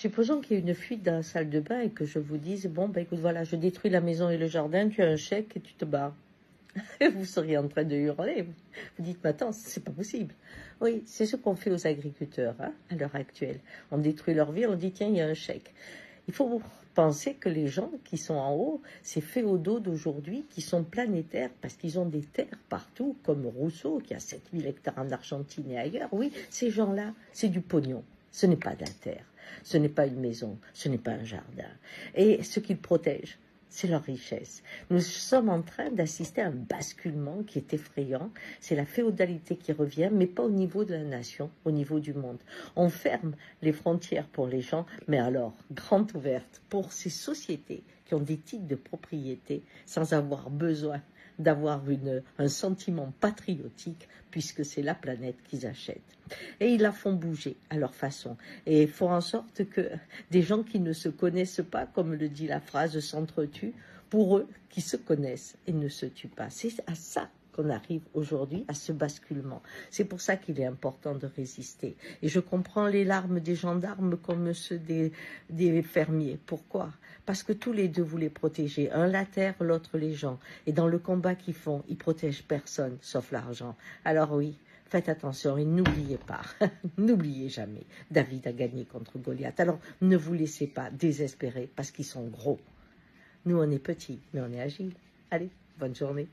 Supposons qu'il y ait une fuite dans la salle de bain et que je vous dise, bon, ben écoute, voilà, je détruis la maison et le jardin, tu as un chèque et tu te barres. Vous seriez en train de hurler. Vous dites, mais attends, c'est pas possible. Oui, c'est ce qu'on fait aux agriculteurs hein, à l'heure actuelle. On détruit leur vie, on dit, tiens, il y a un chèque. Il faut penser que les gens qui sont en haut, ces féodaux d'aujourd'hui, qui sont planétaires, parce qu'ils ont des terres partout, comme Rousseau, qui a 7000 hectares en Argentine et ailleurs, oui, ces gens-là, c'est du pognon. Ce n'est pas de la terre, ce n'est pas une maison, ce n'est pas un jardin. Et ce qu'ils protègent, c'est leur richesse. Nous sommes en train d'assister à un basculement qui est effrayant. C'est la féodalité qui revient, mais pas au niveau de la nation, au niveau du monde. On ferme les frontières pour les gens, mais alors, grande ouverte pour ces sociétés qui ont des titres de propriété sans avoir besoin d'avoir un sentiment patriotique, puisque c'est la planète qu'ils achètent. Et ils la font bouger à leur façon. Et ils font en sorte que des gens qui ne se connaissent pas, comme le dit la phrase, s'entretuent, pour eux qui se connaissent et ne se tuent pas. C'est à ça qu'on arrive aujourd'hui, à ce basculement. C'est pour ça qu'il est important de résister. Et je comprends les larmes des gendarmes comme ceux des fermiers. Pourquoi ? Parce que tous les deux voulaient protéger. Un la terre, l'autre les gens. Et dans le combat qu'ils font, ils protègent personne, sauf l'argent. Alors oui, faites attention et n'oubliez pas, n'oubliez jamais, David a gagné contre Goliath. Alors ne vous laissez pas désespérer parce qu'ils sont gros. Nous, on est petits, mais on est agiles. Allez, bonne journée.